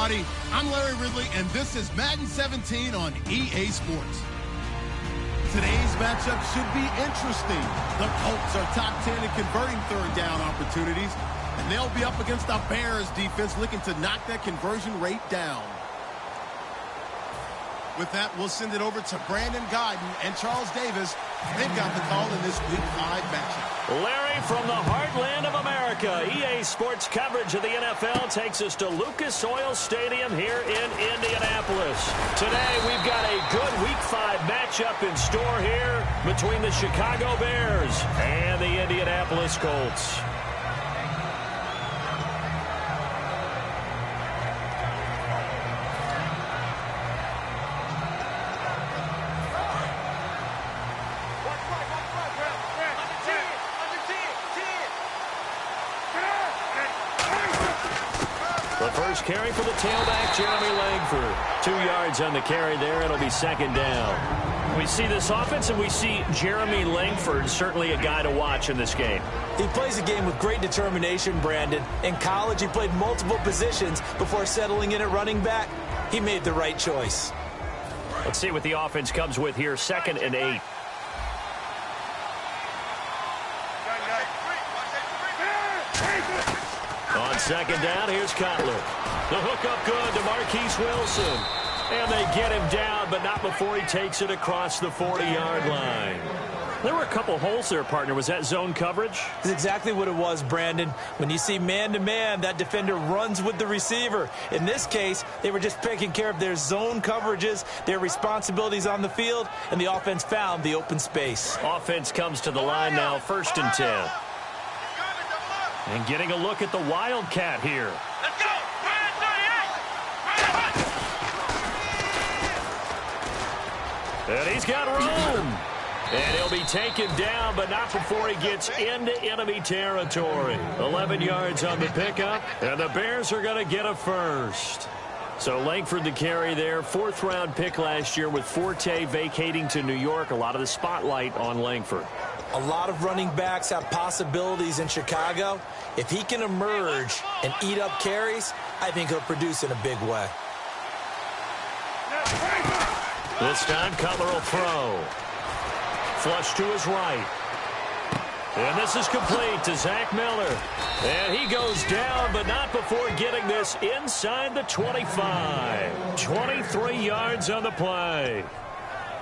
everybody. I'm Larry Ridley, and this is Madden 17 on EA Sports. Today's matchup should be interesting. The Colts are top 10 in converting third down opportunities, and they'll be up against the Bears defense looking to knock that conversion rate down. With that, we'll send it over to Brandon Guyton and Charles Davis. They've got the call in this Week 5 matchup. Larry, from the heartland of America, EA Sports coverage of the NFL takes us to Lucas Oil Stadium here in Indianapolis. Today, we've got a good Week 5 matchup in store here between the Chicago Bears and the Indianapolis Colts. The first carry for the tailback, Jeremy Langford. 2 yards on the carry there. It'll be second down. We see this offense, and we see Jeremy Langford, certainly a guy to watch in this game. He plays the game with great determination, Brandon. In college, he played multiple positions before settling in at running back. He made the right choice. Let's see what the offense comes with here. 2nd and 8. On second down, here's Cutler. The hook up good to Marquise Wilson. And they get him down, but not before he takes it across the 40-yard line. There were a couple holes there, partner. Was that zone coverage? That's exactly what it was, Brandon. When you see man-to-man, that defender runs with the receiver. In this case, they were just taking care of their zone coverages, their responsibilities on the field, and the offense found the open space. Offense comes to the line now, 1st and 10. And getting a look at the Wildcat here. Let's go! And he's got room. And he'll be taken down, but not before he gets into enemy territory. 11 yards on the pickup, and the Bears are going to get a first. So Langford the carry there, 4th-round pick last year with Forte vacating to New York. A lot of the spotlight on Langford. A lot of running backs have possibilities in Chicago. If he can emerge and eat up carries, I think he'll produce in a big way. This time, Cutler will throw. Flush to his right. And this is complete to Zach Miller. And he goes down, but not before getting this inside the 25. 23 yards on the play.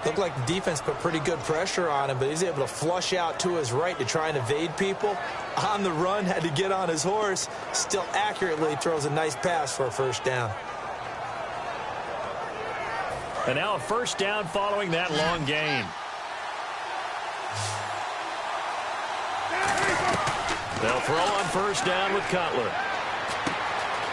Looked like the defense put pretty good pressure on him, but he's able to flush out to his right to try and evade people. On the run, had to get on his horse. Still accurately throws a nice pass for a first down. And now a first down following that long gain. They'll throw on first down with Cutler.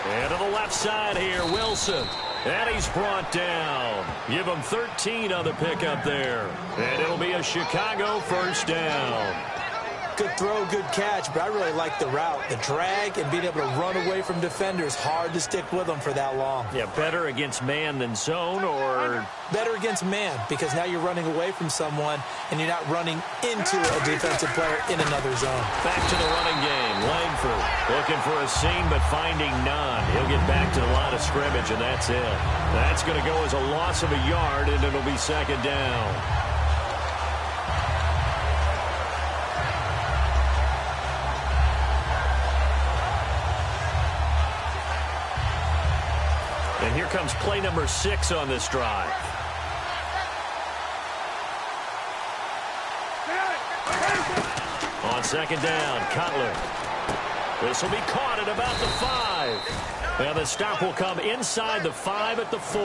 And to the left side here, Wilson. And he's brought down. Give him 13 on the pickup there. And it'll be a Chicago first down. Good throw, good catch, but I really like the route. The drag and being able to run away from defenders, hard to stick with them for that long. Yeah, better against man than zone, or? Better against man, because now you're running away from someone and you're not running into a defensive player in another zone. Back to the running game. Langford looking for a seam, but finding none. He'll get back to the line of scrimmage, and that's it. That's going to go as a loss of a yard, and it'll be second down. And here comes play number 6 on this drive. On second down, Cutler. This will be caught at about the 5. And the stop will come inside the 5 at the 4.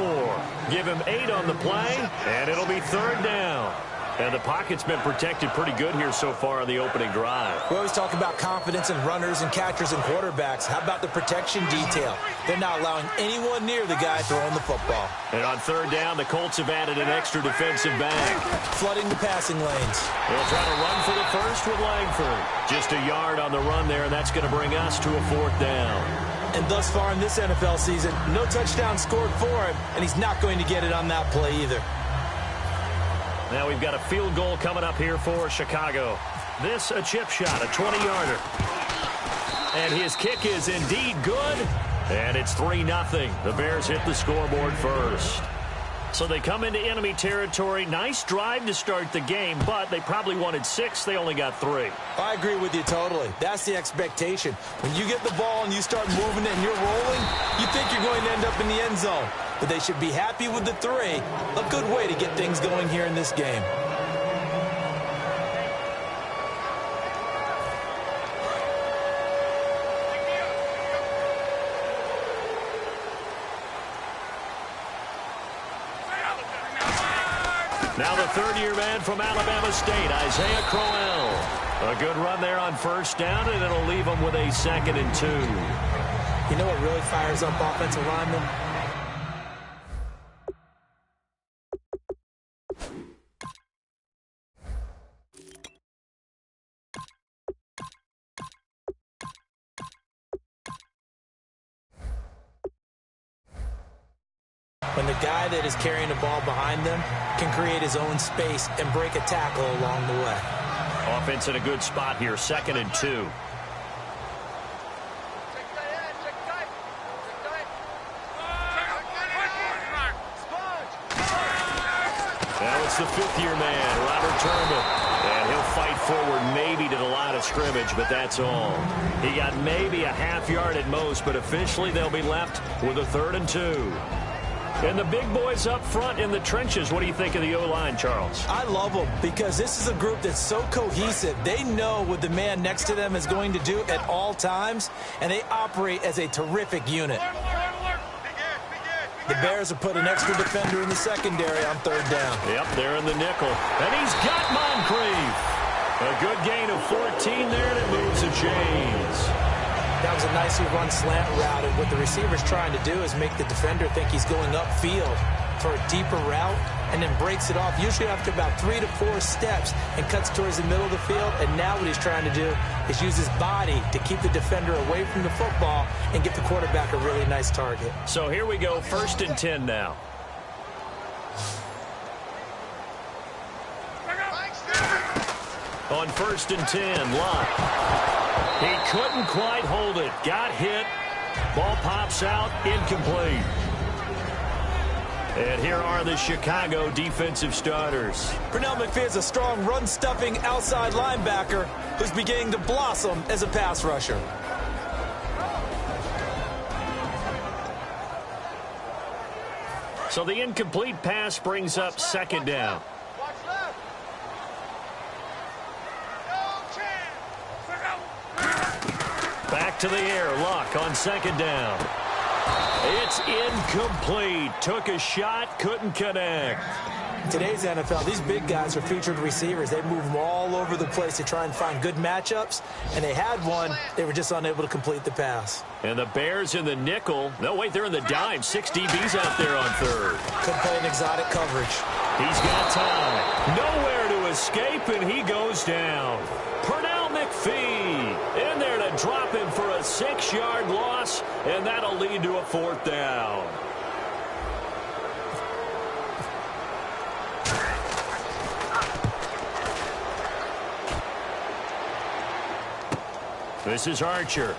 Give him 8 on the play, and it'll be third down. And the pocket's been protected pretty good here so far on the opening drive. We always talk about confidence in runners and catchers and quarterbacks. How about the protection detail? They're not allowing anyone near the guy throwing the football. And on third down, the Colts have added an extra defensive back. Flooding the passing lanes. They'll try to run for the first with Langford. Just a yard on the run there, and that's going to bring us to a fourth down. And thus far in this NFL season, no touchdown scored for him, and he's not going to get it on that play either. Now we've got a field goal coming up here for Chicago. This a chip shot, a 20-yarder. And his kick is indeed good. And it's 3-0. The Bears hit the scoreboard first. So they come into enemy territory. Nice drive to start the game, but they probably wanted 6. They only got 3. I agree with you totally. That's the expectation. When you get the ball and you start moving it and you're rolling, you think you're going to end up in the end zone. But they should be happy with the 3. A good way to get things going here in this game. Now the third-year man from Alabama State, Isaiah Crowell. A good run there on first down, and it'll leave him with a 2nd and 2. You know what really fires up offensive linemen? When the guy that is carrying the ball behind them can create his own space and break a tackle along the way. Offense in a good spot here, 2nd and 2. Now it's the 5th-year man, Robert Turnbull. And he'll fight forward maybe to the line of scrimmage, but that's all. He got maybe a half yard at most, but officially they'll be left with a 3rd and 2. And the big boys up front in the trenches, what do you think of the O-line, Charles? I love them because this is a group that's so cohesive. They know what the man next to them is going to do at all times, and they operate as a terrific unit. The Bears have put an extra defender in the secondary on 3rd down. Yep, they're in the nickel. And he's got Moncrief. A good gain of 14 there, and it moves the chains. That was a nicely run slant route, and what the receiver's trying to do is make the defender think he's going upfield for a deeper route and then breaks it off, usually after about 3 to 4 steps, and cuts towards the middle of the field. And now what he's trying to do is use his body to keep the defender away from the football and get the quarterback a really nice target. So here we go, 1st and 10 now. On 1st and 10, Locke. He couldn't quite hold it. Got hit. Ball pops out. Incomplete. And here are the Chicago defensive starters. Pernell McPhee's a strong run-stuffing outside linebacker who's beginning to blossom as a pass rusher. So the incomplete pass brings up 2nd down. Back to the air. Luck on 2nd down. It's incomplete. Took a shot, couldn't connect. In today's NFL, these big guys are featured receivers. They move them all over the place to try and find good matchups, and they had one. They were just unable to complete the pass. And the Bears in the nickel. No, wait, they're in the dime. 6 DBs out there on 3rd. Could play an exotic coverage. He's got time. Nowhere to escape, and he goes down. Pernell McPhee in there to drop him for a 6-yard loss, and that'll lead to a 4th down. This is Archer.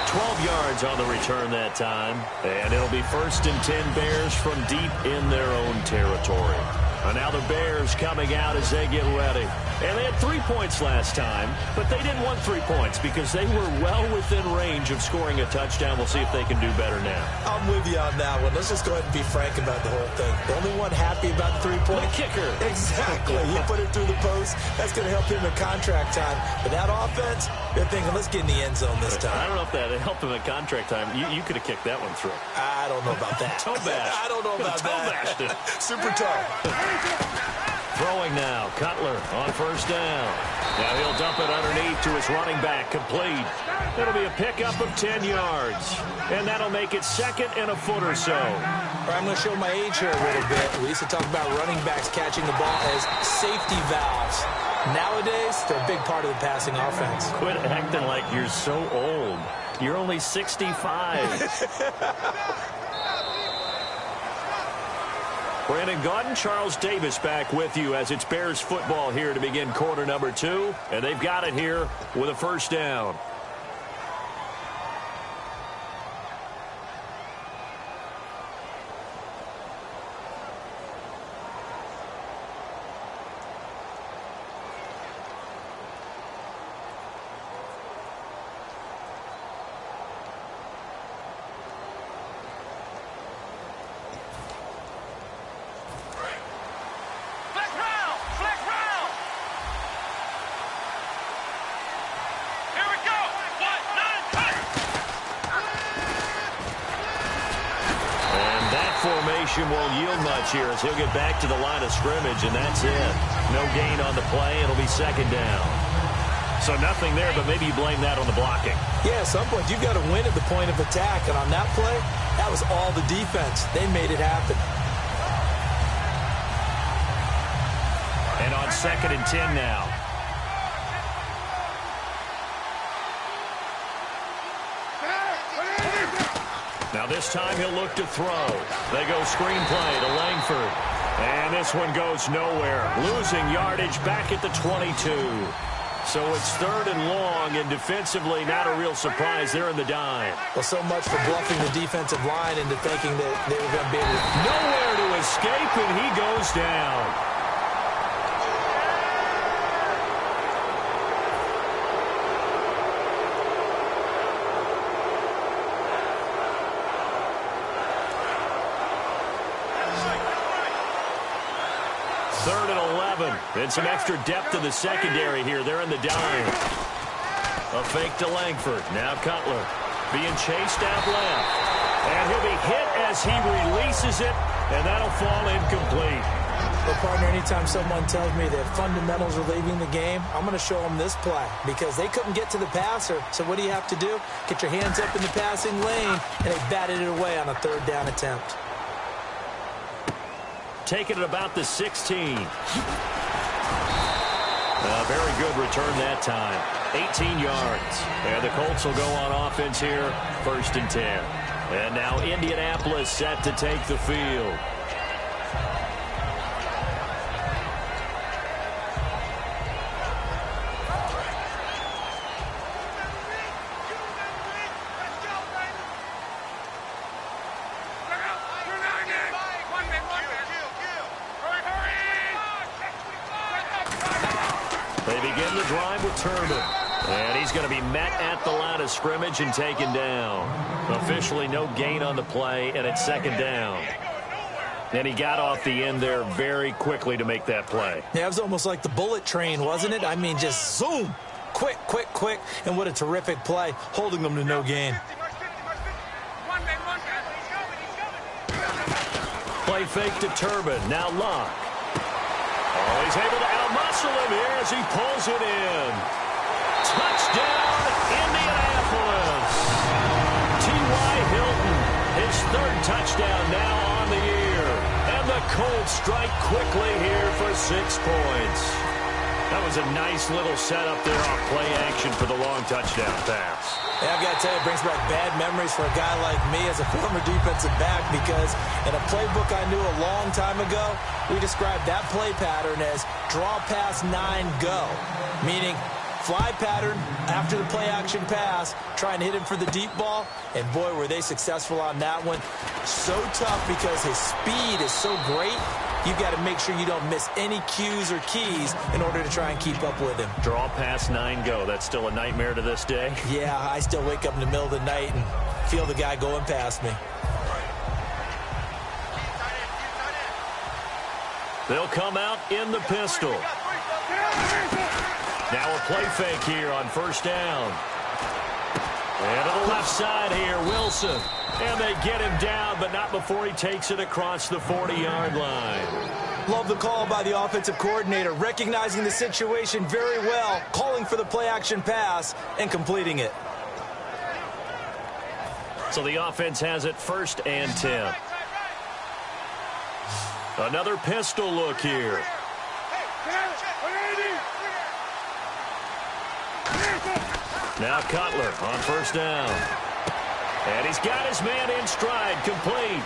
12 yards on the return that time. And it'll be 1st and 10 Bears from deep in their own territory. And now the Bears coming out as they get ready. And they had 3 points last time, but they didn't want 3 points because they were well within range of scoring a touchdown. We'll see if they can do better now. I'm with you on that one. Let's just go ahead and be frank about the whole thing. The only one happy about the 3-point. The kicker. Exactly. He put it through the post. That's going to help him in contract time. But that offense, they're thinking, let's get in the end zone this time. I don't know if that helped him in contract time. You could have kicked that one through. I don't know about that. Toe bash. I don't know about that. Super toe. Throwing now, Cutler on 1st down. Now he'll dump it underneath to his running back, complete. It'll be a pickup of 10 yards. And that'll make it 2nd and a foot or so. I'm going to show my age here a little bit. We used to talk about running backs catching the ball as safety valves. Nowadays, they're a big part of the passing offense. Quit acting like you're so old. You're only 65. Brandon Gaudin, Charles Davis back with you as it's Bears football here to begin quarter number 2. And they've got it here with a 1st down. situation won't yield much here as he'll get back to the line of scrimmage, and that's it. No gain on the play. It'll be second down. So nothing there, but maybe you blame that on the blocking. Yeah, at some point you've got to win at the point of attack, and on that play, that was all the defense. They made it happen. And on 2nd and 10 now. Now this time he'll look to throw. They go screenplay to Langford. And this one goes nowhere. Losing yardage back at the 22. So it's 3rd and long, and defensively not a real surprise. They're in the dime. Well, so much for bluffing the defensive line into thinking that they were going to be able to... Nowhere to escape, and he goes down. And some extra depth in the secondary here. They're in the dime. A fake to Langford. Now Cutler being chased out left. And he'll be hit as he releases it, and that'll fall incomplete. Well, partner, anytime someone tells me that fundamentals are leaving the game, I'm going to show them this play because they couldn't get to the passer. So what do you have to do? Get your hands up in the passing lane, and they batted it away on a 3rd down attempt. Taking it about the 16. A very good return that time. 18 yards. And the Colts will go on offense here, 1st and 10. And now Indianapolis set to take the field. And he's going to be met at the line of scrimmage and taken down. Officially no gain on the play, and it's 2nd down. And he got off the end there very quickly to make that play. Yeah, it was almost like the bullet train, wasn't it? I mean, just zoom. Quick, quick, quick. And what a terrific play, holding them to no gain. Play fake to Turbin. Now Locke. Oh, he's able to out-muscle him here as he pulls it in. Touchdown, Indianapolis. T.Y. Hilton, his 3rd touchdown now on the year. And the Colts strike quickly here for 6 points. That was a nice little setup there off play action for the long touchdown pass. Yeah, I've got to tell you, it brings back bad memories for a guy like me as a former defensive back because in a playbook I knew a long time ago, we described that play pattern as draw pass 9 go, meaning fly pattern after the play action pass, trying to hit him for the deep ball, and boy, were they successful on that one. So tough because his speed is so great. You've got to make sure you don't miss any cues or keys in order to try and keep up with him. Draw pass 9 go. That's still a nightmare to this day? Yeah, I still wake up in the middle of the night and feel the guy going past me. They'll come out in the pistol. Now a play fake here on 1st down. And to the left side here, Wilson. And they get him down, but not before he takes it across the 40-yard line. Love the call by the offensive coordinator, recognizing the situation very well, calling for the play-action pass, and completing it. So the offense has it 1st and 10. Another pistol look here. Now Cutler on 1st down. And he's got his man in stride, complete.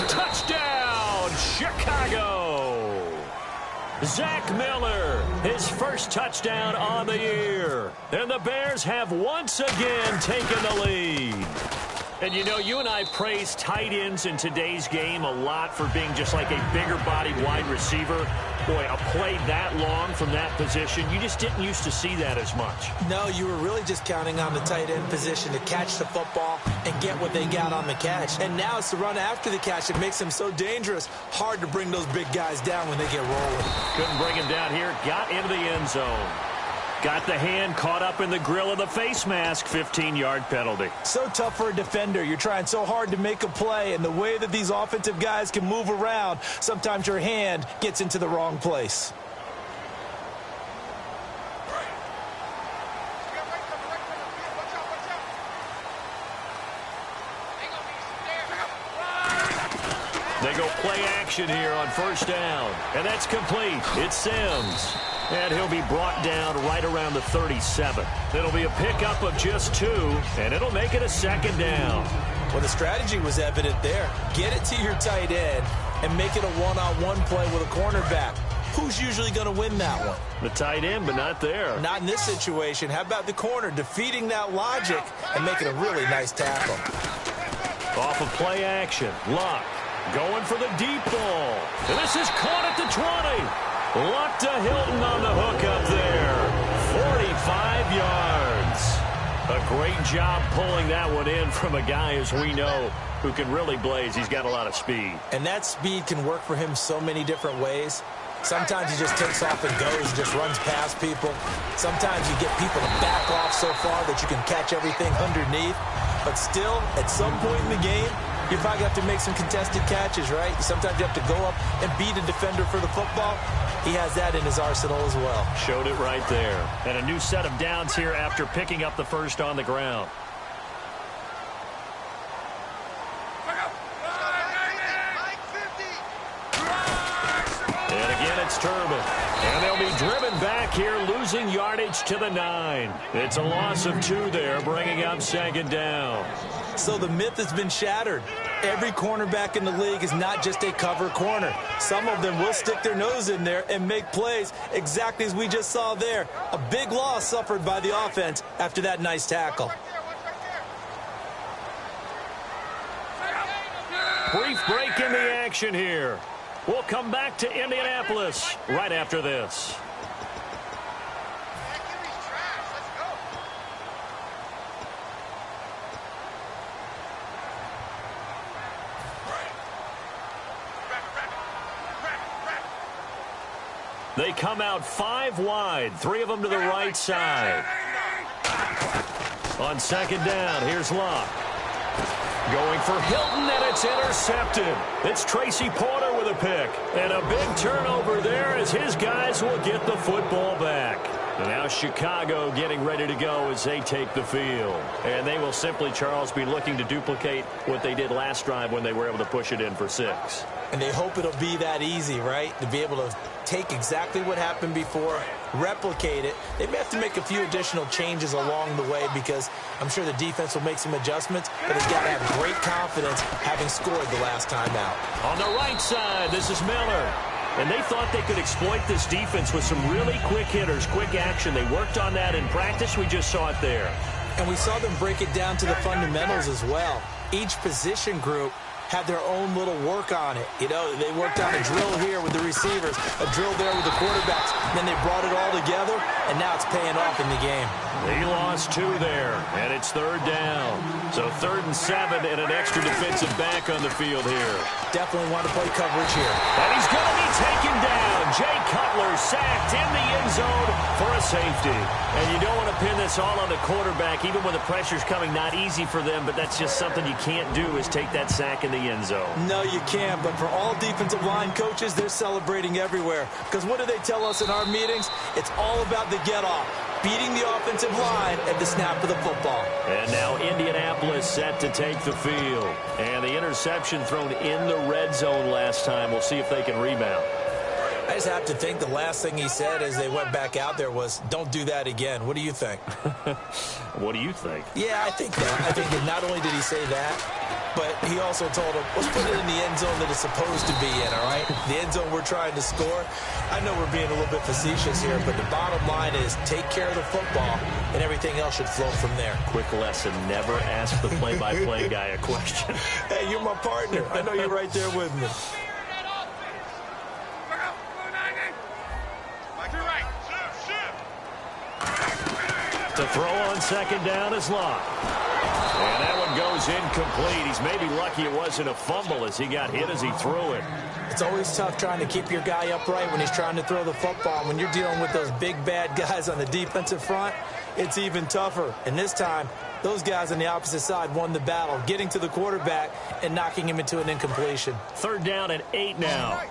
Touchdown, Chicago. Zach Miller, his 1st touchdown on the year. And the Bears have once again taken the lead. And you know, you and I praise tight ends in today's game a lot for being just like a bigger-bodied wide receiver. Boy, a play that long from that position, you just didn't used to see that as much. No, you were really just counting on the tight end position to catch the football and get what they got on the catch. And now it's the run after the catch that makes him so dangerous. Hard to bring those big guys down when they get rolling. Couldn't bring him down here. Got into the end zone. Got the hand caught up in the grill of the face mask. 15-yard penalty. So tough for a defender. You're trying so hard to make a play, and the way that these offensive guys can move around, sometimes your hand gets into the wrong place. They go play action here on first down, and that's complete. It's Sims, and he'll be brought down right around the 37. It'll be a pickup of just 2, and it'll make it a second down. Well, the strategy was evident there. Get it to your tight end and make it a one-on-one play with a cornerback. Who's usually going to win that one? The tight end, but not there. Not in this situation. How about the corner defeating that logic and making a really nice tackle? Off of play action, Luck going for the deep ball. And this is caught at the 20. Luck to Hilton on the hook up there. 45 yards. A great job pulling that one in from a guy, as we know, who can really blaze. He's got a lot of speed. And that speed can work for him so many different ways. Sometimes he just takes off and goes, just runs past people. Sometimes you get people to back off so far that you can catch everything underneath. But still, at some point in the game, you probably have to make some contested catches, right? Sometimes you have to go up and beat a defender for the football. He has that in his arsenal as well. Showed it right there. And a new set of downs here after picking up the first on the ground. And again, it's Turbin. And they'll be driven back here, losing yardage to the 9. It's a loss of 2 there, bringing up second down. So the myth has been shattered. Every cornerback in the league is not just a cover corner. Some of them will stick their nose in there and make plays exactly as we just saw there. A big loss suffered by the offense after that nice tackle. Brief break in the action here. We'll come back to Indianapolis right after this. They come out 5 wide, 3 of them to the right side. On second down, here's Luck. Going for Hilton, and it's intercepted. It's Tracy Porter with a pick. And a big turnover there as his guys will get the football back. And now Chicago getting ready to go as they take the field. And they will simply, Charles, be looking to duplicate what they did last drive when they were able to push it in for 6. And they hope it'll be that easy, right? To be able to take exactly what happened before, replicate it. They may have to make a few additional changes along the way because I'm sure the defense will make some adjustments, but it's got to have great confidence having scored the last time out. On the right side, this is Miller. And they thought they could exploit this defense with some really quick hitters, quick action. They worked on that in practice. We just saw it there. And we saw them break it down to the fundamentals as well. Each position group had their own little work on it. You know, they worked on a drill here with the receivers, a drill there with the quarterbacks. Then they brought it all together, and now it's paying off in the game. He lost 2 there, and it's third down. So 3rd and 7 and an extra defensive back on the field here. Definitely want to play coverage here. And he's going to be taken down. Jay Cutler sacked in the end zone for a safety. And you don't want to pin this all on the quarterback, even when the pressure's coming. Not easy for them, but that's just something you can't do is take that sack in the end zone. No, you can't, but for all defensive line coaches, they're celebrating everywhere. Because what do they tell us in our meetings? It's all about the get-off, beating the offensive line at the snap of the football. And now Indianapolis set to take the field. And the interception thrown in the red zone last time. We'll see if they can rebound. I just have to think the last thing he said as they went back out there was, don't do that again. What do you think? What do you think? Yeah, I think that. I think that not only did he say that, but he also told him, let's put it in the end zone that it's supposed to be in, all right? The end zone we're trying to score. I know we're being a little bit facetious here, but the bottom line is take care of the football, and everything else should flow from there. Quick lesson, never ask the play-by-play guy a question. Hey, you're my partner. I know you're right there with me. To throw on second down is Locke. And that one goes incomplete. He's maybe lucky it wasn't a fumble as he got hit as he threw it. It's always tough trying to keep your guy upright when he's trying to throw the football. When you're dealing with those big, bad guys on the defensive front, it's even tougher. And this time, those guys on the opposite side won the battle, getting to the quarterback and knocking him into an incompletion. 3rd down and 8 now.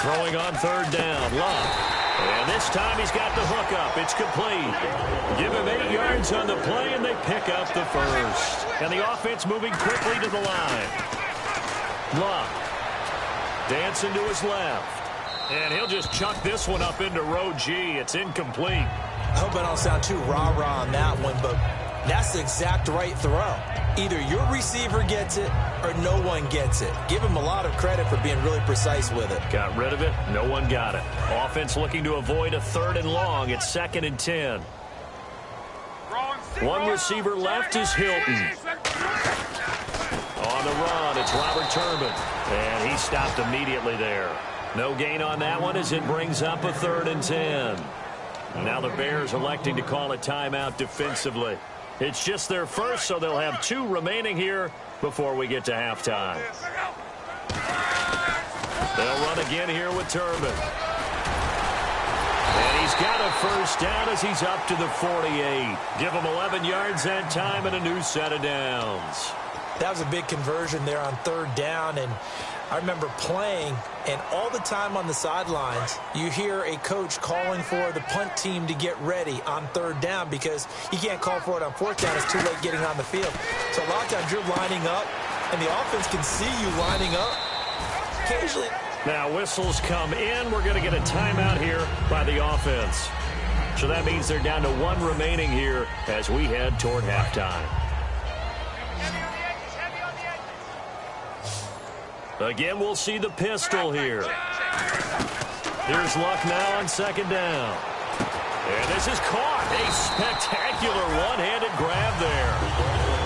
Throwing on 3rd down, Locke. And this time he's got the hook up. It's complete. Give him 8 yards on the play, and they pick up the first. And the offense moving quickly to the line. Locke dancing to his left. And he'll just chuck this one up into row G. It's incomplete. I hope I don't sound too rah-rah on that one, but that's the exact right throw. Either your receiver gets it or no one gets it. Give him a lot of credit for being really precise with it. Got rid of it. No one got it. Offense looking to avoid a 3rd and long. It's 2nd and 10. One receiver left is Hilton. On the run, it's Robert Turbin. And he stopped immediately there. No gain on that one as it brings up a 3rd and 10. Now the Bears electing to call a timeout defensively. It's just their first, so they'll have 2 remaining here before we get to halftime. They'll run again here with Turbin. And he's got a first down as he's up to the 48. Give him 11 yards that time and a new set of downs. That was a big conversion there on 3rd down, and I remember playing, and all the time on the sidelines, you hear a coach calling for the punt team to get ready on 3rd down because you can't call for it on 4th down. It's too late getting on the field. So a lot of times you're lining up, and the offense can see you lining up. Occasionally. Now whistles come in. We're going to get a timeout here by the offense. So that means they're down to 1 remaining here as we head toward halftime. Again, we'll see the pistol here. Here's Luck now on 2nd down. And this is caught. A spectacular one-handed grab there.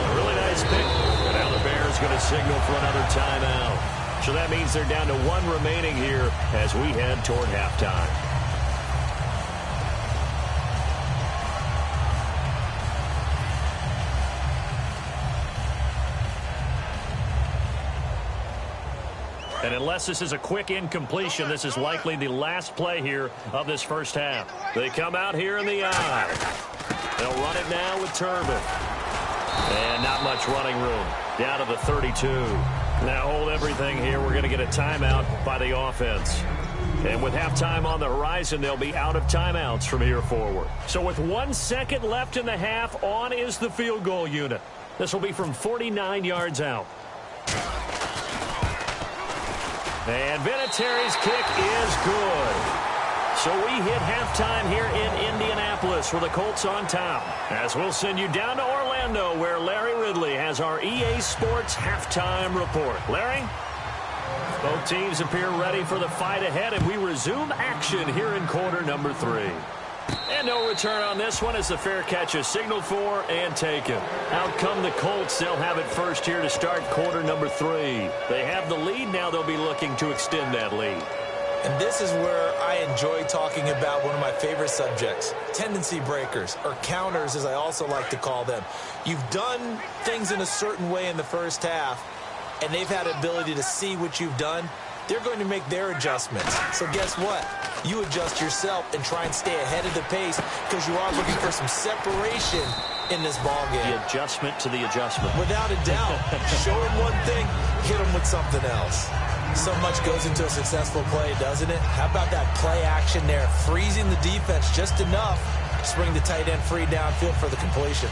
A really nice pick. And now the Bears going to signal for another timeout. So that means they're down to 1 remaining here as we head toward halftime. And unless this is a quick incompletion, this is likely the last play here of this first half. They come out here in the eye. They'll run it now with Turbin. And not much running room. Down to the 32. Now hold everything here. We're going to get a timeout by the offense. And with halftime on the horizon, they'll be out of timeouts from here forward. So with 1 second left in the half, on is the field goal unit. This will be from 49 yards out. And Vinatieri's kick is good. So we hit halftime here in Indianapolis with the Colts on top. As we'll send you down to Orlando where Larry Ridley has our EA Sports halftime report. Larry? Both teams appear ready for the fight ahead, and we resume action here in quarter number 3. And no return on this one as the fair catch is signaled for and taken. Out come the Colts. They'll have it first here to start quarter number 3. They have the lead. Now they'll be looking to extend that lead. And this is where I enjoy talking about one of my favorite subjects, tendency breakers, or counters as I also like to call them. You've done things in a certain way in the first half, and they've had the ability to see what you've done. They're going to make their adjustments. So guess what? You adjust yourself and try and stay ahead of the pace because you are looking for some separation in this ball game. The adjustment to the adjustment. Without a doubt. Show them one thing, hit them with something else. So much goes into a successful play, doesn't it? How about that play action there? Freezing the defense just enough to bring the tight end free downfield for the completion.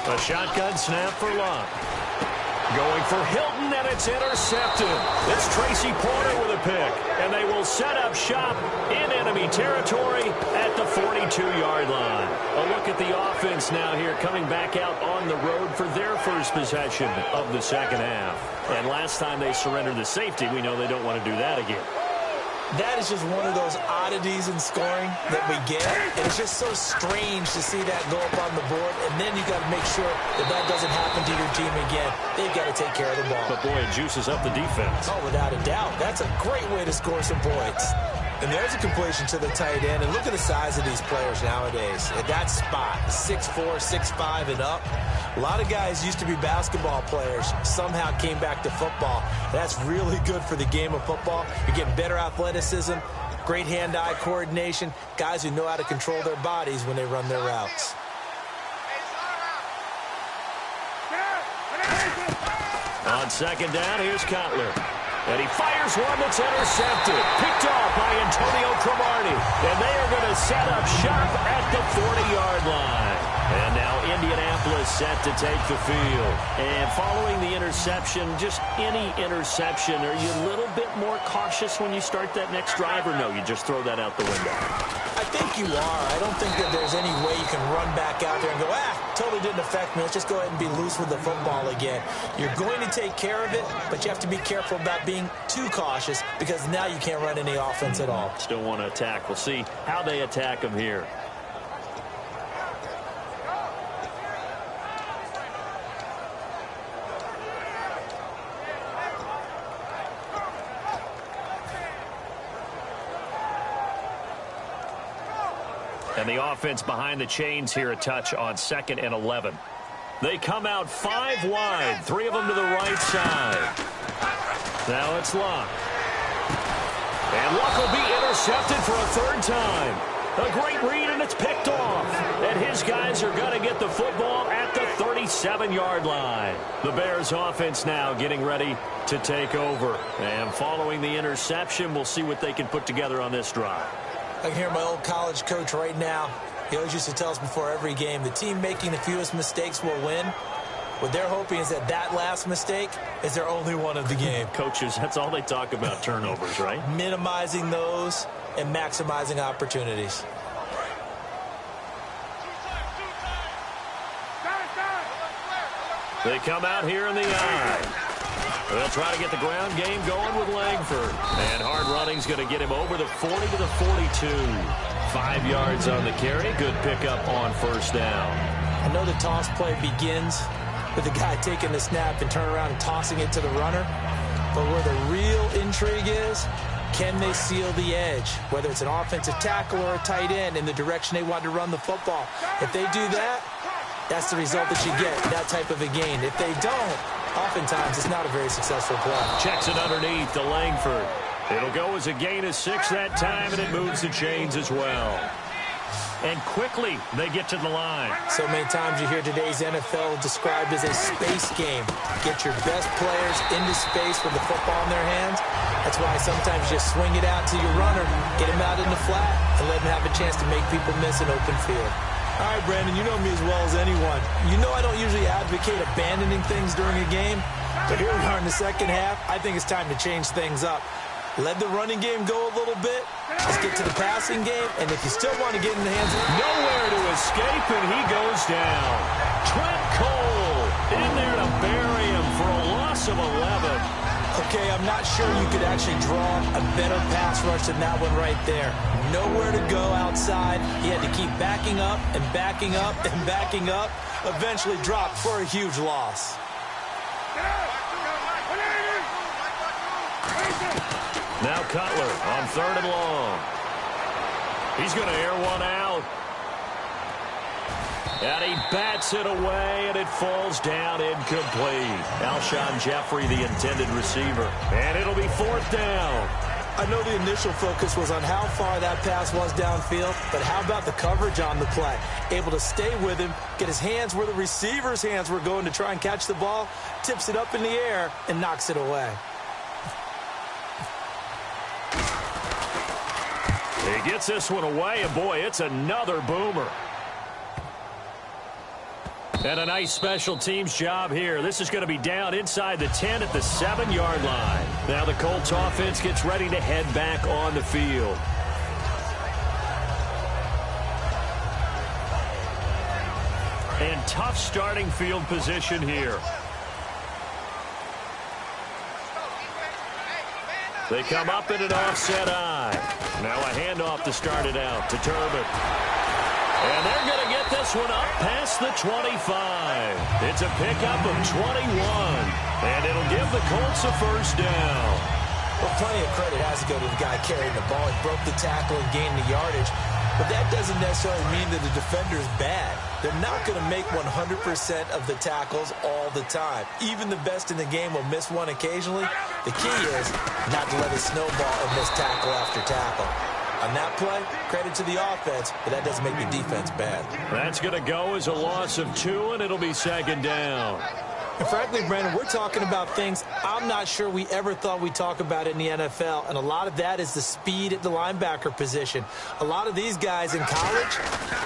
A shotgun snap for Locke. Going for Hilton, and it's intercepted. It's Tracy Porter with a pick, and they will set up shop in enemy territory at the 42-yard line. A look at the offense now here, coming back out on the road for their first possession of the second half. And last time they surrendered the safety, we know they don't want to do that again. That is just one of those oddities in scoring that we get. And it's just so strange to see that go up on the board. And then you got to make sure that that doesn't happen to your team again. They've got to take care of the ball. But, boy, it juices up the defense. Oh, without a doubt. That's a great way to score some points. And there's a completion to the tight end. And look at the size of these players nowadays. At that spot, 6'4", 6'5", and up. A lot of guys used to be basketball players, somehow came back to football. That's really good for the game of football. You're getting better athleticism, great hand-eye coordination, guys who know how to control their bodies when they run their routes. On second down, here's Cutler. And he fires one that's intercepted. Picked off by Antonio Cromartie. And they are going to set up shop at the 40-yard line. And now Indianapolis set to take the field. And following the interception, just any interception, are you a little bit more cautious when you start that next drive, or no, you just throw that out the window? I think you are. I don't think that there's any way you can run back out there and go, totally didn't affect me. Let's just go ahead and be loose with the football again. You're going to take care of it, but you have to be careful about being too cautious because now you can't run any offense at all. Still want to attack. We'll see how they attack them here. And the offense behind the chains here, a touch on 2nd and 11. They come out 5 wide, 3 of them to the right side. Now it's Luck. And Luck will be intercepted for a 3rd time. A great read, and it's picked off. And his guys are going to get the football at the 37-yard line. The Bears offense now getting ready to take over. And following the interception, we'll see what they can put together on this drive. I can hear my old college coach right now. He always used to tell us before every game, the team making the fewest mistakes will win. What they're hoping is that that last mistake is their only one of the game. Coaches, that's all they talk about, turnovers, right? Minimizing those and maximizing opportunities. They come out here in the eye. They'll try to get the ground game going with Langford. And hard running's going to get him over the 40 to the 42. 5 yards on the carry. Good pickup on 1st down. I know the toss play begins with the guy taking the snap and turning around and tossing it to the runner. But where the real intrigue is, can they seal the edge? Whether it's an offensive tackle or a tight end in the direction they want to run the football. If they do that, that's the result that you get, that type of a gain. If they don't, oftentimes it's not a very successful play. Checks it underneath to Langford. It'll go as a gain of 6 that time, and it moves the chains as well. And quickly they get to the line. So many times you hear today's NFL described as a space game. Get your best players into space with the football in their hands. That's why sometimes you just swing it out to your runner, get him out in the flat, and let him have a chance to make people miss an open field. All right, Brandon, you know me as well as anyone. You know I don't usually advocate abandoning things during a game, but here we are in the second half. I think it's time to change things up. Let the running game go a little bit. Let's get to the passing game, and if you still want to get in the hands of... Nowhere to escape, and he goes down. Trent Cole in there to bury him for a loss of 11. Okay, I'm not sure you could actually draw a better pass rush than that one right there. Nowhere to go outside. He had to keep backing up and backing up and backing up. Eventually dropped for a huge loss. Now Cutler on 3rd and long. He's going to air one out. And he bats it away, and it falls down incomplete. Alshon Jeffrey, the intended receiver. And it'll be 4th down. I know the initial focus was on how far that pass was downfield, but how about the coverage on the play? Able to stay with him, get his hands where the receiver's hands were going to try and catch the ball, tips it up in the air, and knocks it away. He gets this one away, and boy, it's another boomer. And a nice special teams job here. This is going to be down inside the 10 at the 7-yard line. Now the Colts offense gets ready to head back on the field. And tough starting field position here. They come up in an offset eye. Now a handoff to start it out to Turbin. And they're going to get this one up past the 25. It's a pickup of 21. And it'll give the Colts a first down. Well, plenty of credit has to go to the guy carrying the ball. He broke the tackle and gained the yardage. But that doesn't necessarily mean that the defender's bad. They're not going to make 100% of the tackles all the time. Even the best in the game will miss one occasionally. The key is not to let it snowball and miss tackle after tackle. On that play, credit to the offense, but that doesn't make the defense bad. That's going to go as a loss of 2, and it'll be second down. And frankly, Brandon, we're talking about things I'm not sure we ever thought we'd talk about in the NFL, and a lot of that is the speed at the linebacker position. A lot of these guys in college,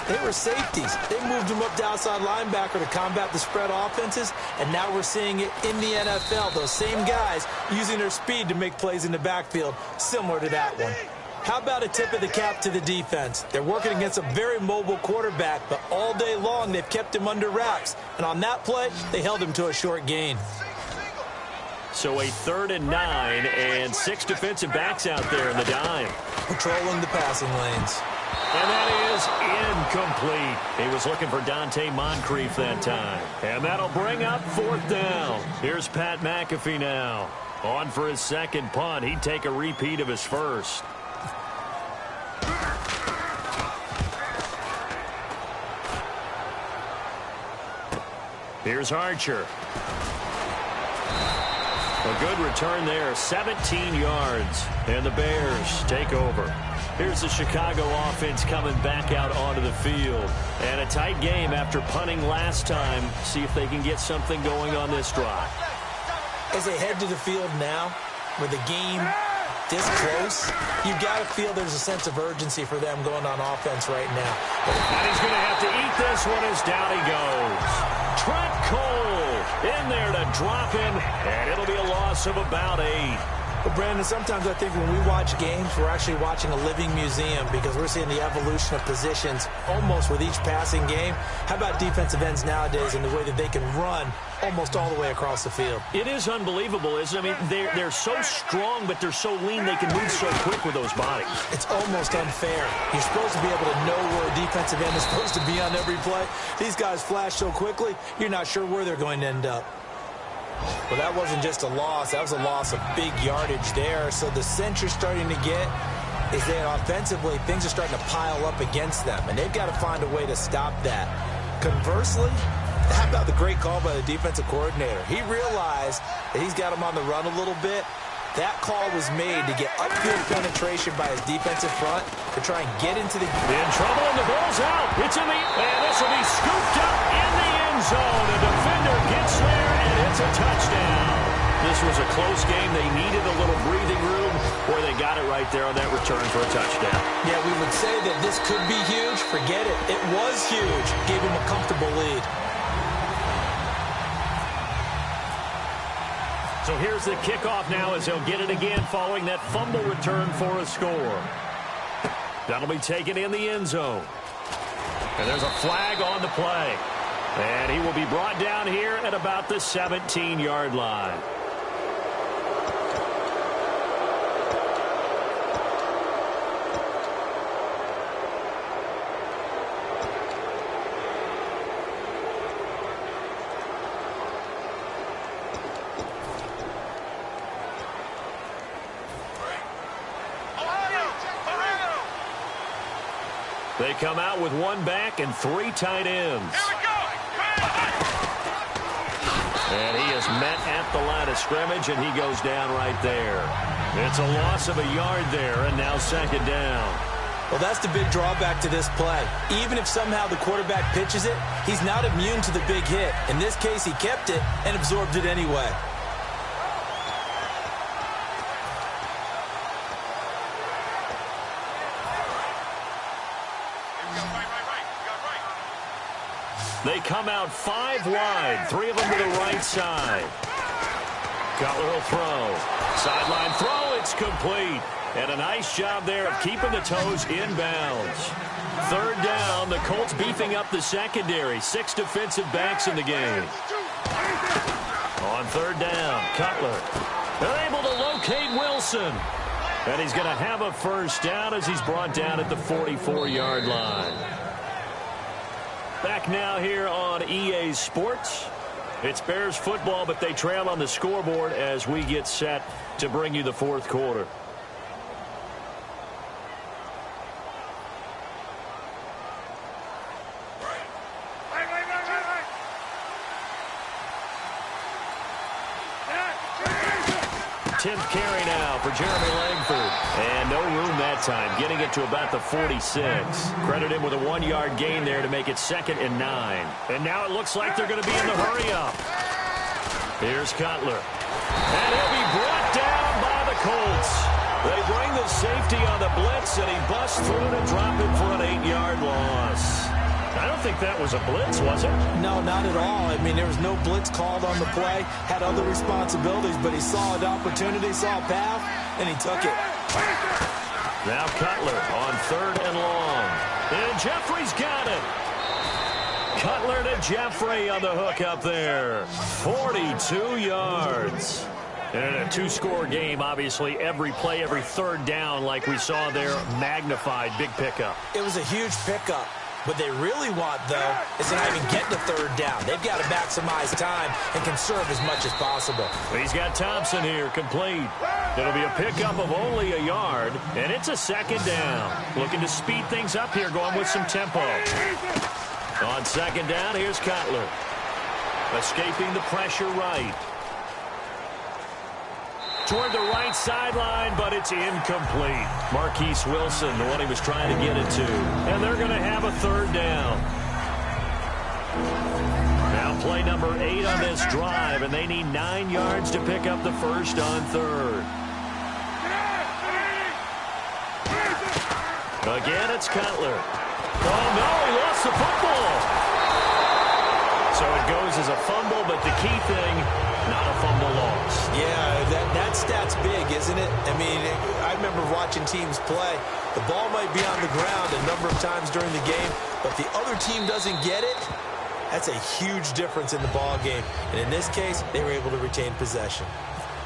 they were safeties. They moved them up to outside linebacker to combat the spread offenses, and now we're seeing it in the NFL. Those same guys using their speed to make plays in the backfield, similar to that one. How about a tip of the cap to the defense? They're working against a very mobile quarterback, but all day long they've kept him under wraps. And on that play, they held him to a short gain. So a 3rd and 9 and 6 defensive backs out there in the dime. Patrolling the passing lanes. And that is incomplete. He was looking for Dante Moncrief that time. And that'll bring up 4th down. Here's Pat McAfee now. On for his second punt. He'd take a repeat of his first. Here's Archer. A good return there, 17 yards. And the Bears take over. Here's the Chicago offense coming back out onto the field. And a tight game after punting last time. See if they can get something going on this drive. As they head to the field now, with the game this close, you've got to feel there's a sense of urgency for them going on offense right now. And he's going to have to eat this one as down he goes. Trent Cole in there to drop him, and it'll be a loss of about 8. But, Brandon, sometimes I think when we watch games, we're actually watching a living museum because we're seeing the evolution of positions almost with each passing game. How about defensive ends nowadays and the way that they can run almost all the way across the field? It is unbelievable, isn't it? I mean, they're so strong, but they're so lean they can move so quick with those bodies. It's almost unfair. You're supposed to be able to know where a defensive end is supposed to be on every play. These guys flash so quickly, you're not sure where they're going to end up. Well, that wasn't just a loss. That was a loss of big yardage there. So the sense you're starting to get is that offensively, things are starting to pile up against them, and they've got to find a way to stop that. Conversely, how about the great call by the defensive coordinator? He realized that he's got him on the run a little bit. That call was made to get upfield penetration by his defensive front to try and get into the... In trouble, and the ball's out. It's in the... And this will be scooped up in the end zone. A defender gets there, and it's a touchdown. This was a close game. They needed a little breathing room, or they got it right there on that return for a touchdown. Yeah, we would say that this could be huge. Forget it. It was huge. Gave him a comfortable lead. So here's the kickoff now as they'll get it again following that fumble return for a score. That'll be taken in the end zone. And there's a flag on the play. And he will be brought down here at about the 17-yard line. They come out with 1 back and 3 tight ends. And he is met at the line of scrimmage, and he goes down right there. It's a loss of a yard there, and now second down. Well, that's the big drawback to this play. Even if somehow the quarterback pitches it, he's not immune to the big hit. In this case, he kept it and absorbed it anyway. They come out 5 wide, 3 of them to the right side. Cutler will throw. Sideline throw, it's complete. And a nice job there of keeping the toes inbounds. 3rd down, the Colts beefing up the secondary. 6 defensive backs in the game. On 3rd down, Cutler. They're able to locate Wilson. And he's going to have a first down as he's brought down at the 44-yard line. Back now here on EA Sports. It's Bears football, but they trail on the scoreboard as we get set to bring you the 4th quarter. Tenth carry now for Jeremy Langford. And no room that time, getting it to about the 46. Credit him with a 1-yard gain there to make it 2nd and 9. And now it looks like they're going to be in the hurry-up. Here's Cutler. And he'll be brought down by the Colts. They bring the safety on the blitz, and he busts through to drop it for an 8-yard loss. I don't think that was a blitz, was it? No, not at all. I mean, there was no blitz called on the play. Had other responsibilities, but he saw an opportunity, saw a path, and he took it. Now Cutler on 3rd and long. And Jeffrey's got it. Cutler to Jeffrey on the hook up there. 42 yards. And in a 2-score game, obviously, every play, every 3rd down, like we saw there, magnified. Big pickup. It was a huge pickup. What they really want, though, is to not even get to 3rd down. They've got to maximize time and conserve as much as possible. He's got Thompson here, complete. It'll be a pickup of only a yard, and it's a 2nd down. Looking to speed things up here, going with some tempo. On 2nd down, here's Cutler. Escaping the pressure right. Toward the right sideline, but it's incomplete. Marquise Wilson, the one he was trying to get it to. And they're going to have a 3rd down. Now play number 8 on this drive, and they need 9 yards to pick up the first on 3rd. Again, it's Cutler. Oh, no, he lost the football. So it goes as a fumble, but the key thing, not a fumble loss. Yeah, that stat's big, isn't it? I mean, I remember watching teams play. The ball might be on the ground a number of times during the game, but the other team doesn't get it. That's a huge difference in the ball game. And in this case, they were able to retain possession.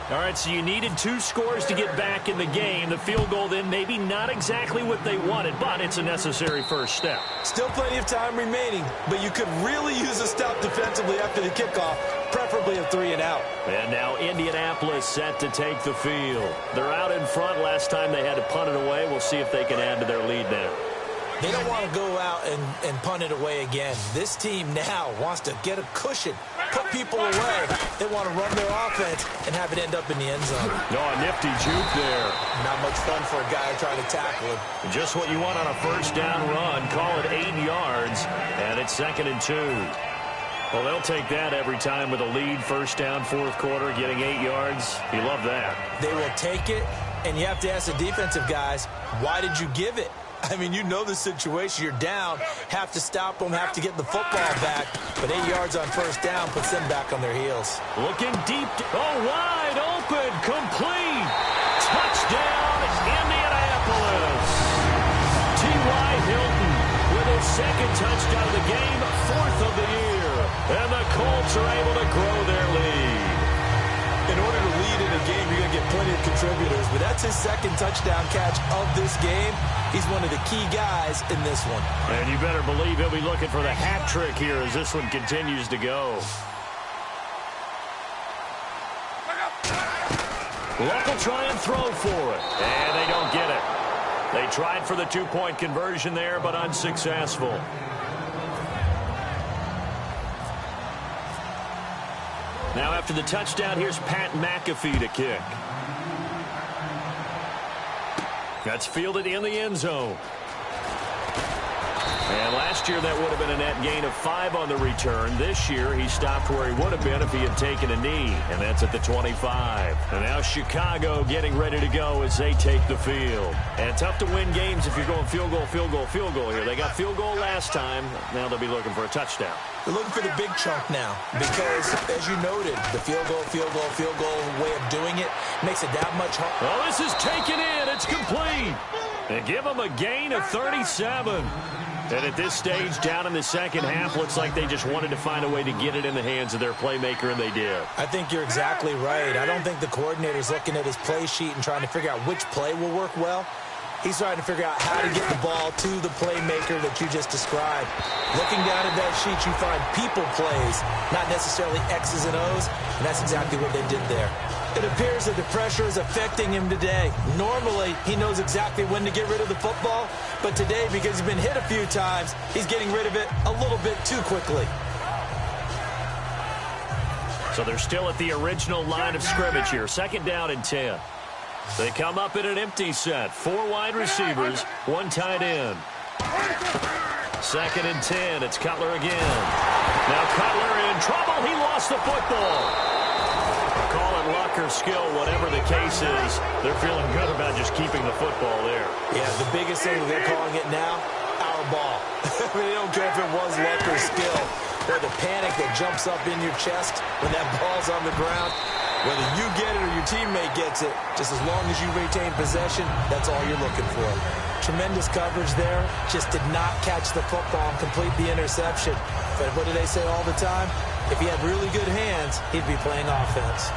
All right, so you needed 2 scores to get back in the game. The field goal then maybe not exactly what they wanted, but it's a necessary first step. Still plenty of time remaining, but you could really use a stop defensively after the kickoff, preferably a 3 and out. And now Indianapolis set to take the field. They're out in front. Last time they had to punt it away. We'll see if they can add to their lead now. They don't want to go out and punt it away again. This team now wants to get a cushion, put people away. They want to run their offense and have it end up in the end zone. No, a nifty juke there. Not much fun for a guy trying to tackle him. Just what you want on a first down run. Call it 8 yards, and it's 2nd and 2. Well, they'll take that every time with a lead. First down, 4th quarter, getting 8 yards. You love that. They will take it, and you have to ask the defensive guys, why did you give it? I mean, you know the situation. You're down, have to stop them, have to get the football back. But 8 yards on first down puts them back on their heels. Looking deep. Wide open. Complete. Touchdown, Indianapolis. T.Y. Hilton with his 2nd touchdown of the game, 4th of the year. And the Colts are able to grow their lead. In order to lead in a game, you're going to get plenty of contributors. But that's his 2nd touchdown catch of this game. He's one of the key guys in this one. And you better believe he'll be looking for the hat trick here as this one continues to go. Luck will try and throw for it. And they don't get it. They tried for the 2-point conversion there, but unsuccessful. Now after the touchdown, here's Pat McAfee to kick. That's fielded in the end zone. And last year, that would have been a net gain of 5 on the return. This year, he stopped where he would have been if he had taken a knee, and that's at the 25. And now Chicago getting ready to go as they take the field. And tough to win games if you're going field goal, field goal, field goal here. They got field goal last time. Now they'll be looking for a touchdown. They're looking for the big chunk now because, as you noted, the field goal way of doing it makes it that much harder. Well, this is taken in. It's complete. And give them a gain of 37. And at this stage, down in the second half, looks like they just wanted to find a way to get it in the hands of their playmaker, and they did. I think you're exactly right. I don't think the coordinator's looking at his play sheet and trying to figure out which play will work well. He's trying to figure out how to get the ball to the playmaker that you just described. Looking down at that sheet, you find people plays, not necessarily X's and O's, and that's exactly what they did there. It appears that the pressure is affecting him today. Normally, he knows exactly when to get rid of the football, but today, because he's been hit a few times, he's getting rid of it a little bit too quickly. So they're still at the original line of scrimmage here. 2nd down and 10. They come up in an empty set. 4 wide receivers, 1 tight end. 2nd and 10. It's Cutler again. Now Cutler in trouble. He lost the football. Call it luck or skill, whatever the case is. They're feeling good about just keeping the football there. Yeah, the biggest thing that they're calling it now, our ball. I mean, they don't care if it was luck or skill, or the panic that jumps up in your chest when that ball's on the ground. Whether you get it or your teammate gets it, just as long as you retain possession, that's all you're looking for. Tremendous coverage there. Just did not catch the football and complete the interception. But what do they say all the time? If he had really good hands, he'd be playing offense.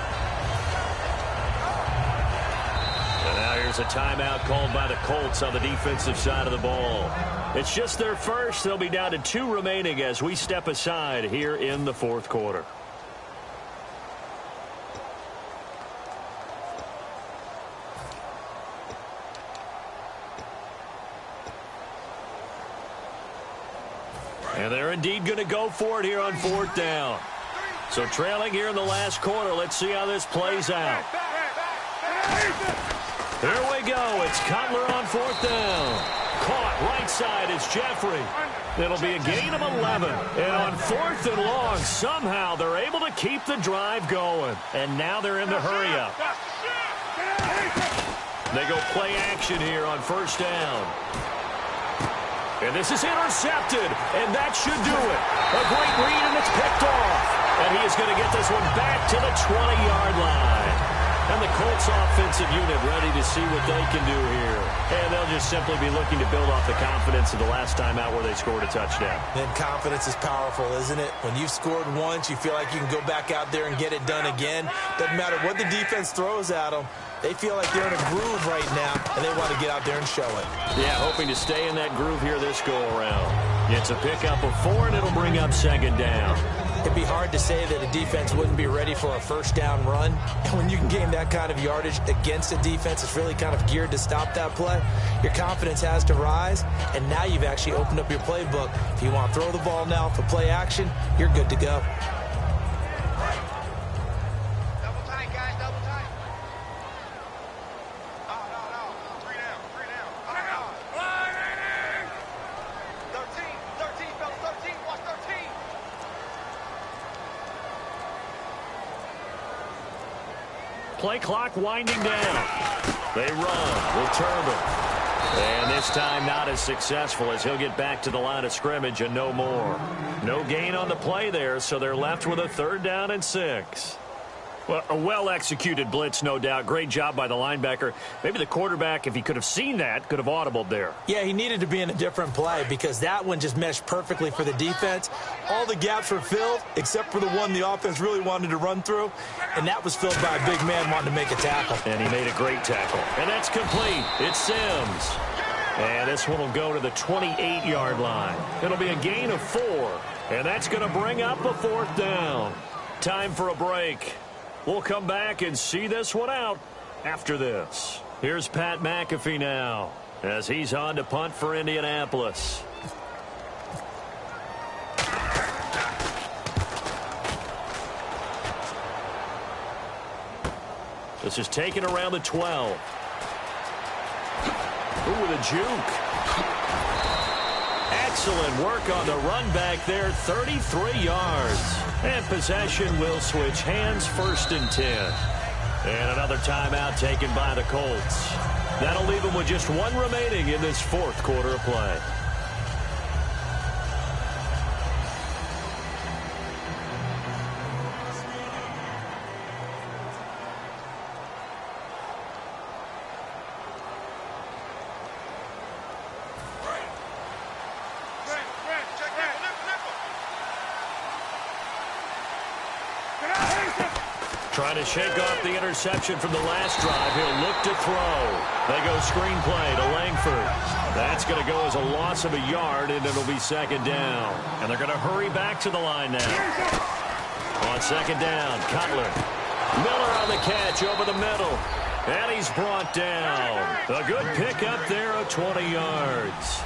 And now here's a timeout called by the Colts on the defensive side of the ball. It's just their first. They'll be down to 2 remaining as we step aside here in the 4th quarter. And they're indeed going to go for it here on 4th down. So trailing here in the last quarter. Let's see how this plays out. Here we go. It's Cutler on 4th down. Caught right side. It's Jeffrey. It'll be a gain of 11. And on 4th and long, somehow they're able to keep the drive going. And now they're in the hurry up. They go play action here on 1st down. And this is intercepted, and that should do it. A great read, and it's picked off. And he is going to get this one back to the 20-yard line. And the Colts offensive unit ready to see what they can do here. And they'll just simply be looking to build off the confidence of the last time out where they scored a touchdown. And confidence is powerful, isn't it? When you've scored once, you feel like you can go back out there and get it done again. Doesn't matter what the defense throws at them. They feel like they're in a groove right now, and they want to get out there and show it. Yeah, hoping to stay in that groove here this go-around. It's a pickup of 4, and it'll bring up 2nd down. It'd be hard to say that a defense wouldn't be ready for a 1st down run. And when you can gain that kind of yardage against a defense, it's really kind of geared to stop that play. Your confidence has to rise, and now you've actually opened up your playbook. If you want to throw the ball now for play action, you're good to go. Play clock winding down. They run with Turbin. And this time not as successful as he'll get back to the line of scrimmage and no more. No gain on the play there, so they're left with a 3rd down and 6. Well, a well-executed blitz, no doubt. Great job by the linebacker. Maybe the quarterback, if he could have seen that, could have audibled there. Yeah, he needed to be in a different play because that one just meshed perfectly for the defense. All the gaps were filled except for the one the offense really wanted to run through, and that was filled by a big man wanting to make a tackle. And he made a great tackle. And that's complete. It's Sims. And this one will go to the 28-yard line. It'll be a gain of 4, and that's going to bring up a 4th down. Time for a break. We'll come back and see this one out after this. Here's Pat McAfee now as he's on to punt for Indianapolis. This is taken around the 12. Ooh, with a juke. Excellent work on the run back there, 33 yards. And possession will switch hands, 1st and 10. And another timeout taken by the Colts. That'll leave them with just 1 remaining in this 4th quarter of play. Trying to shake off the interception from the last drive. He'll look to throw. They go screenplay to Langford. That's going to go as a loss of a yard, and it'll be 2nd down. And they're going to hurry back to the line now. On 2nd down, Cutler. Miller on the catch over the middle. And he's brought down. A good pickup there of 20 yards.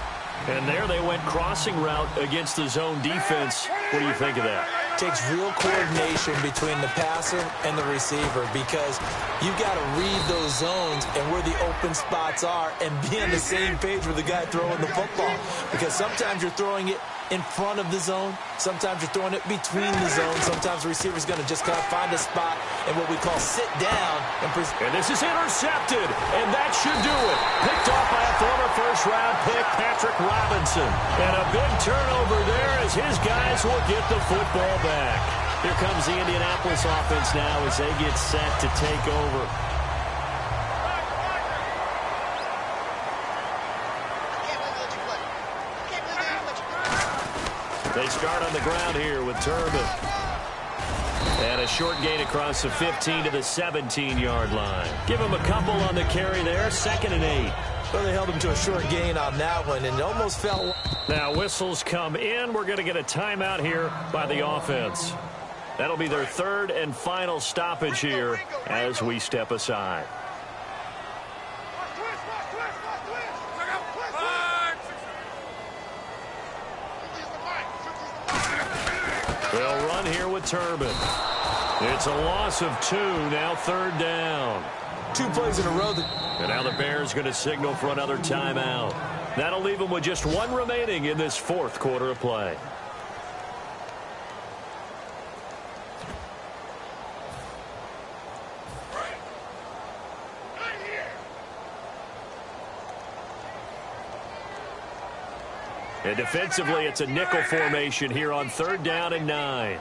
And there they went crossing route against the zone defense. What do you think of that? Takes real coordination between the passer and the receiver, because you've got to read those zones and where the open spots are and be on the same page with the guy throwing the football. Because sometimes you're throwing it in front of the zone. Sometimes you're throwing it between the zones. Sometimes the receiver's going to just kind of find a spot and what we call sit down. And this is intercepted, and that should do it. Picked off by a former first-round pick, Patrick Robinson. And a big turnover there as his guys will get the football back. Here comes the Indianapolis offense now as they get set to take over. They start on the ground here with Turbin. And a short gain across the 15 to the 17-yard line. Give him a couple on the carry there, 2nd and 8. Well, they held him to a short gain on that one, and it almost fell. Now whistles come in. We're going to get a timeout here by the offense. That'll be their 3rd and final stoppage here as we step aside. They'll run here with Turbin. It's a loss of 2, now 3rd down. 2 plays in a row. And now the Bears going to signal for another timeout. That'll leave them with just 1 remaining in this 4th quarter of play. And defensively, it's a nickel formation here on 3rd down and 9.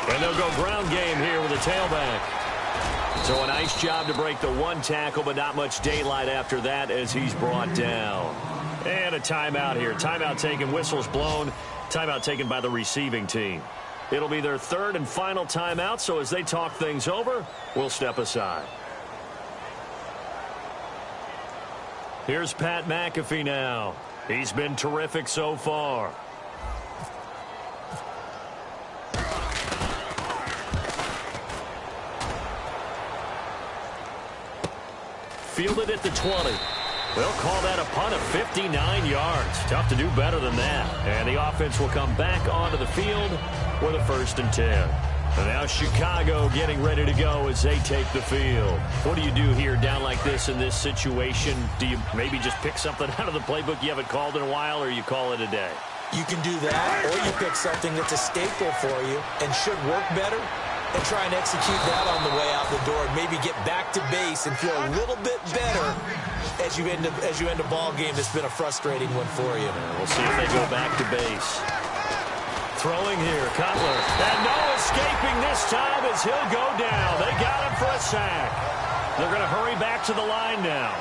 And they'll go ground game here with a tailback. So a nice job to break the 1 tackle, but not much daylight after that as he's brought down. And a timeout here. Timeout taken, whistles blown. Timeout taken by the receiving team. It'll be their 3rd and final timeout, so as they talk things over, we'll step aside. Here's Pat McAfee now. He's been terrific so far. Fielded at the 20. They'll call that a punt of 59 yards. Tough to do better than that. And the offense will come back onto the field with a 1st and 10. And now Chicago getting ready to go as they take the field. What do you do here down like this in this situation? Do you maybe just pick something out of the playbook you haven't called in a while, or you call it a day? You can do that, or you pick something that's a staple for you and should work better and try and execute that on the way out the door and maybe get back to base and feel a little bit better as you end a ball game that's been a frustrating one for you. We'll see if they go back to base. Throwing here, Cutler. And no escaping this time as he'll go down. They got him for a sack. They're going to hurry back to the line now.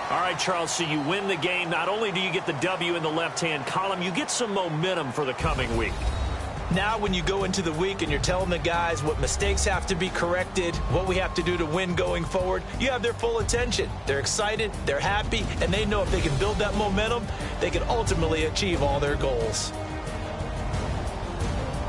All right, Charles, so you win the game. Not only do you get the W in the left-hand column, you get some momentum for the coming week. Now when you go into the week and you're telling the guys what mistakes have to be corrected, what we have to do to win going forward, you have their full attention. They're excited, they're happy, and they know if they can build that momentum, they can ultimately achieve all their goals.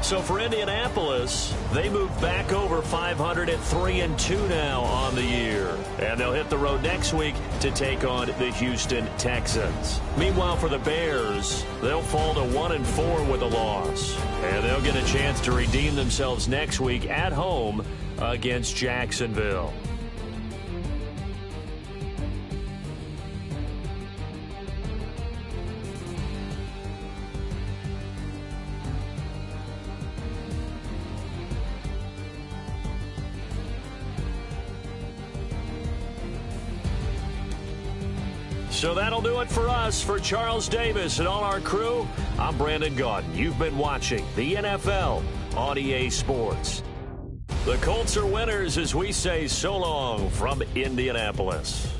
So for Indianapolis, they move back over 500 at 3-2 now on the year. And they'll hit the road next week to take on the Houston Texans. Meanwhile, for the Bears, they'll fall to 1-4 with a loss. And they'll get a chance to redeem themselves next week at home against Jacksonville. So that'll do it for us. For Charles Davis and all our crew, I'm Brandon Gaudin. You've been watching the NFL on EA Sports. The Colts are winners as we say so long from Indianapolis.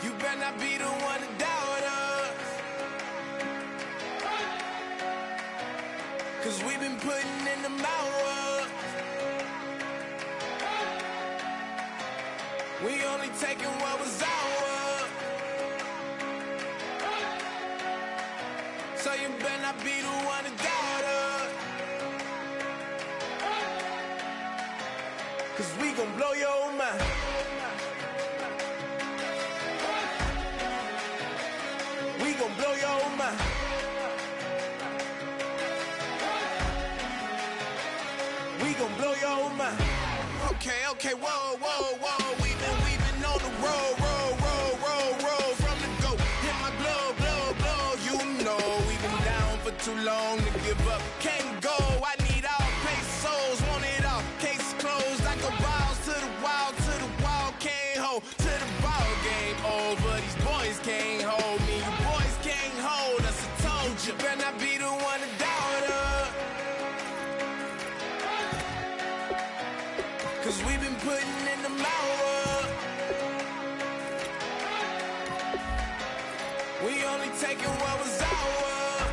You better not be the one to doubt us, 'cause we've been putting in the hours. We only taking what was ours. So you better not be the one to doubt us, 'cause we gon' blow your mind. We gon' blow your mind. We gon' blow your mind. Okay, whoa. We've been on the road. From the go, hit my blow. You know we've been down for too long to give up. Can't go. I need all pesos, want it all. Can't mouth. We only taking what was ours.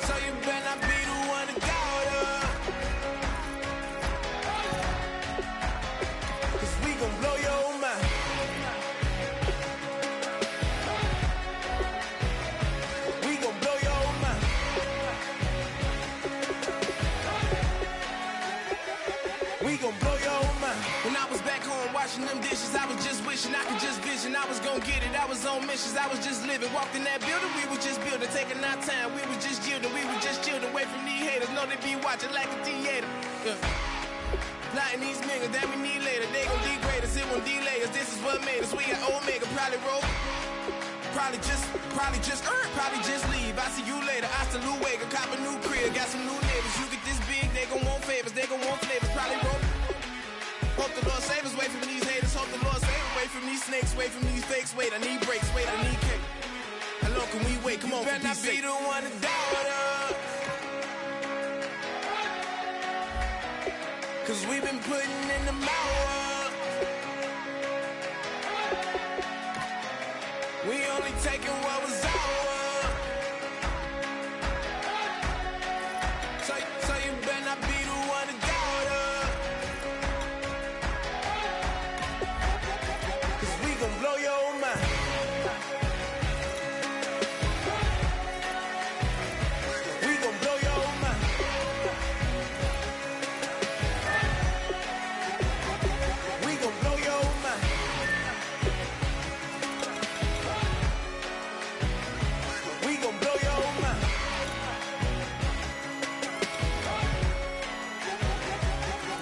So you better not be the one to doubt us. 'Cause we gon' blow your mind. We gon' blow your mind. We gon' blow your mind. When I was back home washing them dishes, I was just wishing I could just vision. I was gon' get it, I was on missions, I was just living. Walked in that building, we was just building, taking our time. We was just yielding, we was just chilling. Away from these haters, know they be watching like a theater. Yeah. Plotting these niggas that we need later. They gon' degrade us, it won't delay us. This is what made us. We got Omega, probably roll. Probably just leave. I see you later. I salute Wega, cop a new crib, got some new neighbors. You get this big, they gon' want favors, they gon' want flavors. Probably roll. Hope the Lord save us, away from these haters. Hope the Lord save us, away from these snakes, away from these fakes. Wait, I need breaks, wait, I need cake. How long can we wait? Come on, you better not be the one to doubt us. 'Cause we been putting in the mouth. We only taking what was ours. So you better not be the one to doubt us. 'Cause we gon' blow your mind. We gon' blow your mind. We gon' blow your mind. We gon' blow your mind.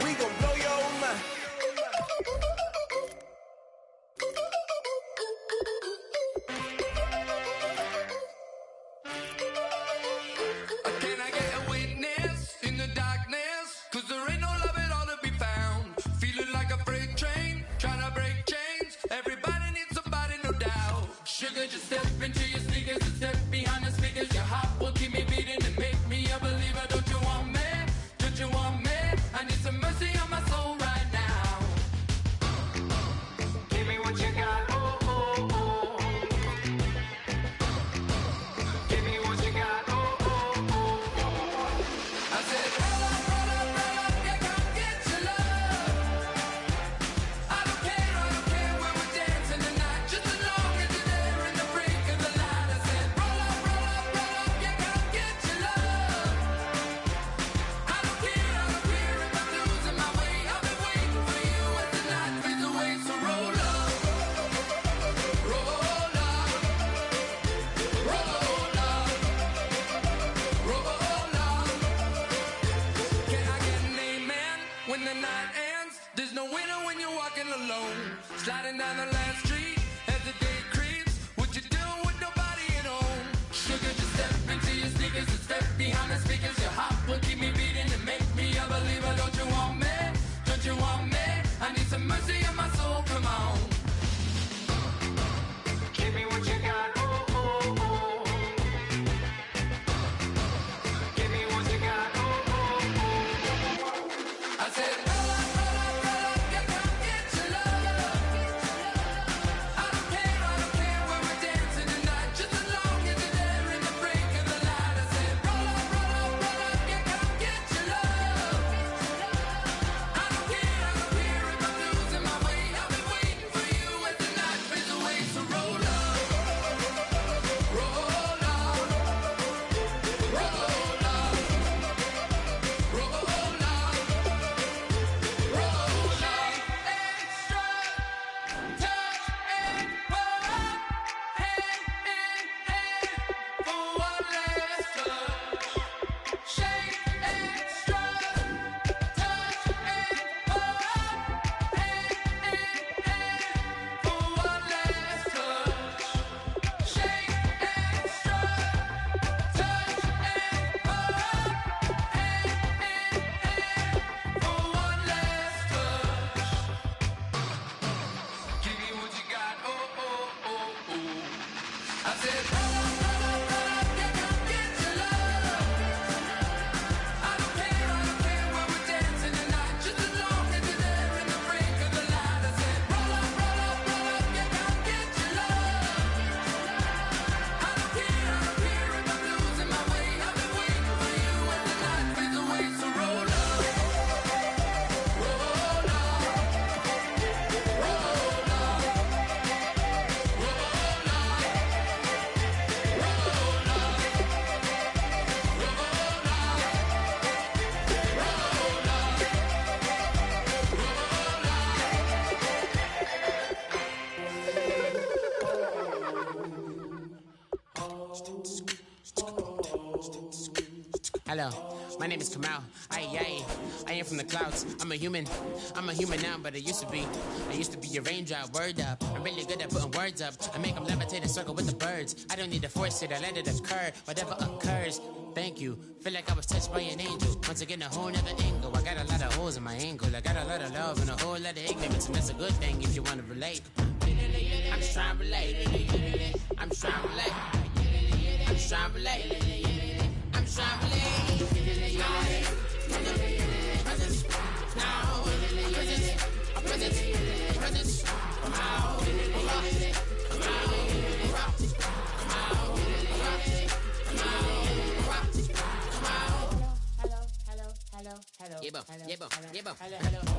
We gon' blow your mind. Can I get a witness in the darkness? 'Cause there ain't no love at all to be found. Feeling like a freight train, trying to break chains. Everybody needs somebody, no doubt. Sugar, just step into your sneakers and step behind the speakers. Your heart will keep me beating and make me a believer. Don't you want me? Don't you want me? I need some mercy on my soul right now. Give me what you got, oh, oh, oh. Give me what you got, oh, oh, oh. I said, roll up, yeah, come get your love. I don't care when we're dancing tonight, just as long as you're there in the break of the light. I said, roll up, yeah, come get your love. I don't care if I'm losing my way. I've been waiting for you as the night fades away. So roll up, roll up, roll up, roll up. Can I get an amen when the night ends? There's no winner when you're walking alone. Sliding down the last street as the day creeps. What you doing with nobody at home? Sugar, just step into your sneakers and step behind the speakers. Your heart will keep me beating and make me a believer. Don't you want me? Don't you want me? I need some mercy on my soul, come on. Give me what you got, oh, oh, oh. Give me what you got, oh, oh, oh. I said, roll up, yeah, come get your love. I don't care when we're dancing tonight, just as long as you're there in the break of the light. I said, roll up, yeah, come get your love. I don't care if I'm losing my way. I've been waiting for you as the night fades away. So roll up, roll up, roll up, roll up, roll up. Extra touch and pull up, hand in hand for one last touch. Shake extra touch and pull up, hand in hand for one last touch. Shake extra touch and pull up, hand in hand for one last touch. Give me what you got, oh, oh, oh, oh. I said, roll up, yeah, come get your love. I don't care when we're dancing tonight. Hello, my name is Kamal. I am from the clouds. I'm a human now, but I used to be a raindrop. Word up, I'm really good at putting words up. I make them levitate and circle with the birds. I don't need to force it, I let it occur. Whatever occurs, thank you. Feel like I was touched by an angel. Once again, a whole nother angle. I got a lot of holes in my ankle. I got a lot of love and a whole lot of ignorance, and that's a good thing if you want to relate. I'm just trying to relate. I'm just trying to relate. I'm just trying to relate. I'm just trying to relate.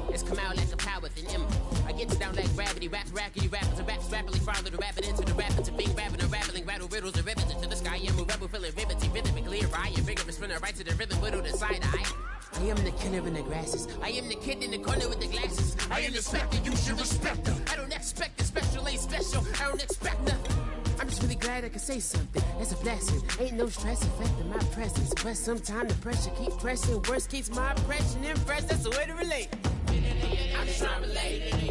It's come out like a power with an M. I get you down like gravity, rackety rappers and raps rapidly follow the rapid into the rapid to being rapping and rattling, rattle riddles and rivets into the sky. I'm a rebel, feeling riveting, rhythmically clear. I am vigorous, spinner right to the rhythm, widow the side eye. I am the killer in the grasses. I am the kid in the corner with the glasses. I am the spectre, you should respect her. I don't expect the special, ain't special. I don't expect nothing. I'm just really glad I can say something. That's a blessing. Ain't no stress affecting my presence. But sometimes the pressure keeps pressing. Worst keeps my impression impressed. That's the way to relate. I'm just trying to relate.